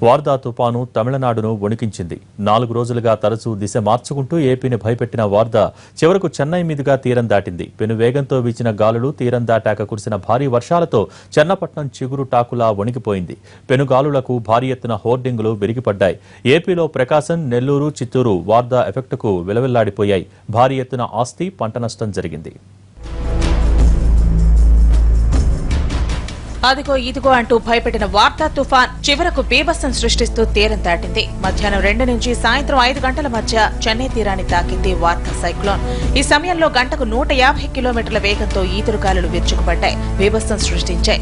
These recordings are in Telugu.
వార్దా తుపాను తమిళనాడును వణికించింది. 4 రోజులుగా తరచూ దిశ మార్చుకుంటూ ఏపీని భయపెట్టిన వార్దా చివరకు చెన్నై మీదుగా తీరం దాటింది. పెను వేగంతో వీచిన గాలులు తీరం దాటాక కురిసిన భారీ వర్షాలతో చెన్నపట్నం చిగురు టాకులా వణికిపోయింది. పెనుగాలులకు భారీ ఎత్తున హోర్డింగులు విరిగిపడ్డాయి. ఏపీలో ప్రకాశం, నెల్లూరు, చిత్తూరు వార్దా ఎఫెక్టుకు విలవిల్లాడిపోయాయి. భారీ ఎత్తున ఆస్తి, పంట నష్టం జరిగింది. అదిగో ఇదిగో అంటూ భయపెట్టిన వార్దా తుఫాన్ చివరకు బీభత్సం సృష్టిస్తూ తీరం దాటింది. మధ్యాహ్నం 2 నుంచి సాయంత్రం 5 గంటల మధ్య చెన్నై తీరాన్ని తాకింది వార్దా సైక్లోన్. ఈ సమయంలో గంటకు 150 కిలోమీటర్ల వేగంతో ఈదురుగాలులు విరుచుకుపడ్డాయి, బీభత్సం సృష్టించాయి.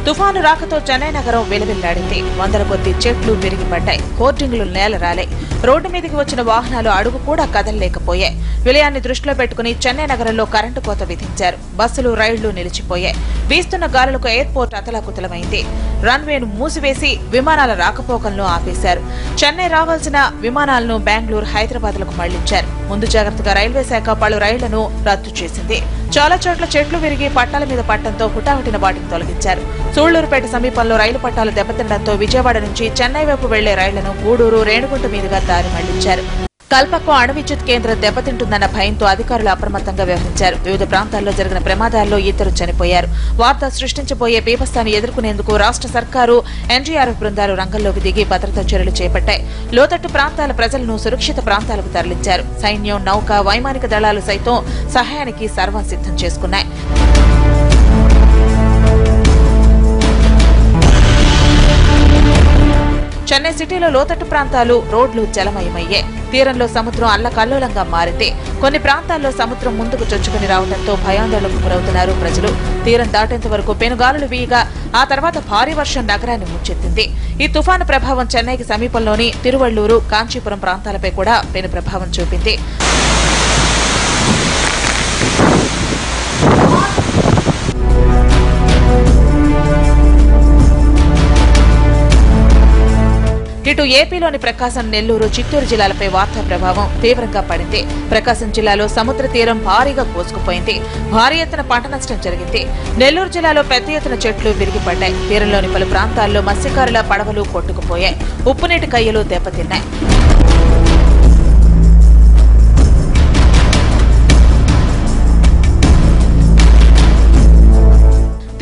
తుఫాను రాకతో చెన్నై నగరం వెలువెల్లాడింది. వందల కొద్ది చెట్లు విరిగిపడ్డాయి, హోర్డింగులు నేలరాలాయి. రోడ్డు మీదకి వచ్చిన వాహనాలు అడుగు కూడా కదలలేకపోయాయి. విలయాన్ని దృష్టిలో పెట్టుకుని చెన్నై నగరంలో కరెంటు కోత విధించారు. బస్సులు, రైళ్లు నిలిచిపోయాయి. వీస్తున్న గాలులకు ఎయిర్పోర్ట్ అతలాకుతలమైంది. రన్వేను మూసివేసి విమానాల రాకపోకలను ఆపేశారు. చెన్నై రావాల్సిన విమానాలను బెంగళూరు, హైదరాబాద్లకు మళ్లించారు. ముందు జాగ్రత్తగా రైల్వే శాఖ పలు రైళ్లను రద్దు చేసింది. చాలా చోట్ల చెట్లు విరిగి పట్టాల మీద పట్టడంతో హుటాహుటిన వాటిని తొలగించారు. సూళ్లూరుపేట సమీపంలో రైలు పట్టాలు దెబ్బతినడంతో విజయవాడ నుంచి చెన్నై వైపు వెళ్లే రైళ్లను గూడూరు, రేణిగుంట మీదుగా దారి మళ్లించారు. కల్పక్కో అణు విద్యుత్ కేంద్రం దెబ్బతింటుందన్న భయంతో అధికారులు అప్రమత్తంగా వ్యవహరించారు. వివిధ ప్రాంతాల్లో జరిగిన ప్రమాదాల్లో 2 చనిపోయారు. వార్త సృష్టించబోయే బీభత్సాన్ని ఎదుర్కొనేందుకు రాష్ట్ర సర్కారు, ఎన్డీఆర్ఎఫ్ బృందాలు రంగంలోకి దిగి భద్రతా చర్యలు చేపట్టాయి. లోతట్టు ప్రాంతాల ప్రజలను సురక్షిత ప్రాంతాలకు తరలించారు. సైన్యం, నౌక, వైమానిక దళాలు సైతం సహాయానికి సర్వం సిద్ధం చేసుకున్నాయి. చెన్నై సిటీలో లోతట్టు ప్రాంతాలు, రోడ్లు జలమయమయ్యాయి. తీరంలో సముద్రం అల్లకల్లోలంగా మారింది. కొన్ని ప్రాంతాల్లో సముద్రం ముందుకు చొచ్చుకుని రావడంతో భయాందోళనకు గురవుతున్నారు ప్రజలు. తీరం దాటేంత వరకు పెనుగాలులు వీయగా ఆ తర్వాత భారీ వర్షం నగరాన్ని ముంచెత్తింది. ఈ తుఫాను ప్రభావం చెన్నైకి సమీపంలోని తిరువళ్లూరు, కాంచీపురం ప్రాంతాలపై కూడా పెను ప్రభావం చూపింది. ఇటు ఏపీలోని ప్రకాశం, నెల్లూరు, చిత్తూరు జిల్లాలపై వార్తా ప్రభావం తీవ్రంగా పడింది. ప్రకాశం జిల్లాలో సముద్ర తీరం భారీగా కోసుకుపోయింది. భారీ ఎత్తున పంట నష్టం జరిగింది. నెల్లూరు జిల్లాలో పెద్ద ఎత్తున చెట్లు విరిగిపడ్డాయి. తీరంలోని పలు ప్రాంతాల్లో మత్స్యకారుల పడవలు కొట్టుకుపోయాయి. ఉప్పునీటి కయ్యలు దెబ్బతిన్నాయి.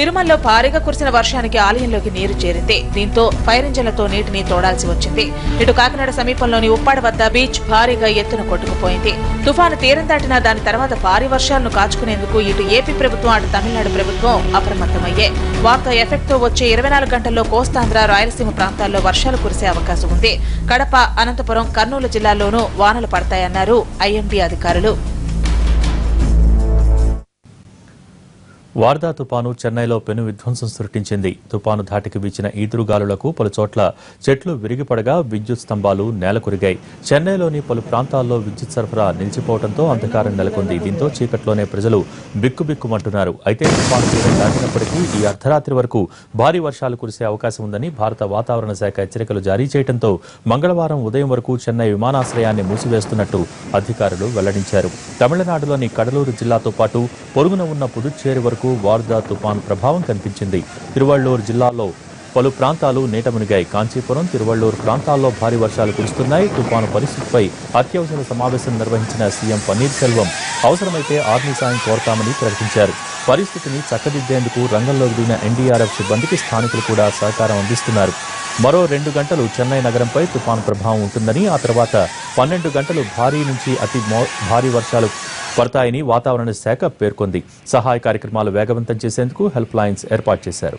తిరుమలలో భారీగా కురిసిన వర్షానికి ఆలయంలోకి నీరు చేరింది. దీంతో ఫైర్ ఇంజన్లతో నీటిని తోడాల్సి వచ్చింది. ఇటు కాకినాడ సమీపంలోని ఉప్పాడ వద్ద బీచ్ భారీగా ఎత్తున కొట్టుకుపోయింది. తుఫాను తీరం దాటినా దాని తర్వాత భారీ వర్షాలను కాచుకునేందుకు ఇటు ఏపీ ప్రభుత్వం, అటు తమిళనాడు ప్రభుత్వం అప్రమత్తమయ్యాయి. వార్తా ఎఫెక్ట్ తో వచ్చే 24 గంటల్లో కోస్తాంధ్ర, రాయలసీమ ప్రాంతాల్లో వర్షాలు కురిసే అవకాశం ఉంది. కడప, అనంతపురం, కర్నూలు జిల్లాల్లోనూ వానలు పడతాయన్నారు ఐఎండీ అధికారులు. వార్దా తుపాను చెన్నైలో పెను విధ్వంసం సృష్టించింది. తుపాను ధాటికి వీచిన ఈదురుగాలులకు పలుచోట్ల చెట్లు విరిగిపడగా విద్యుత్ స్తంభాలు నేలకొరిగాయి. చెన్నైలోని పలు ప్రాంతాల్లో విద్యుత్ సరఫరా నిలిచిపోవడంతో అంధకారం నెలకొంది. దీంతో చీకట్లోనే ప్రజలు బిక్కుబిక్కుమంటున్నారు. అయితే తుపాను తీరం దాటినప్పటికీ ఈ అర్ధరాత్రి వరకు భారీ వర్షాలు కురిసే అవకాశం ఉందని భారత వాతావరణ శాఖ హెచ్చరికలు జారీ చేయడంతో మంగళవారం ఉదయం వరకు చెన్నై విమానాశ్రయాన్ని మూసివేస్తున్నట్టు అధికారులు వెల్లడించారు. తమిళనాడులోని కడలూరు జిల్లాతో పాటు పొరుగున ఉన్న పుదుచ్చేరి వరకు వార్దా తుపాను ప్రభావం కనిపించింది. తిరువళ్లూరు జిల్లాలో పలు ప్రాంతాలు నీట మునిగాయి. కాంచీపురం, తిరువళ్లూరు ప్రాంతాల్లో భారీ వర్షాలు కురుస్తున్నాయి. తుపాను పరిస్థితిపై అత్యవసర సమావేశం నిర్వహించిన సీఎం పన్నీర్ సెల్వం అవసరమైతే ఆర్మీ సాయం కోరతామని ప్రకటించారు. పరిస్థితిని చక్కదిద్దేందుకు రంగంలోకి దిగిన ఎన్డీఆర్ఎఫ్ సిబ్బందికి స్థానికులు కూడా సహకారం అందిస్తున్నారు. మరో 2 గంటలు చెన్నై నగరంపై తుపాను ప్రభావం ఉంటుందని, ఆ తర్వాత 12 గంటలు భారీ నుంచి అతి భారీ వర్షాలు పడతాయని వాతావరణ శాఖ పేర్కొంది. సహాయ కార్యక్రమాలు వేగవంతం చేసేందుకు హెల్ప్ లైన్స్ ఏర్పాటు చేశారు.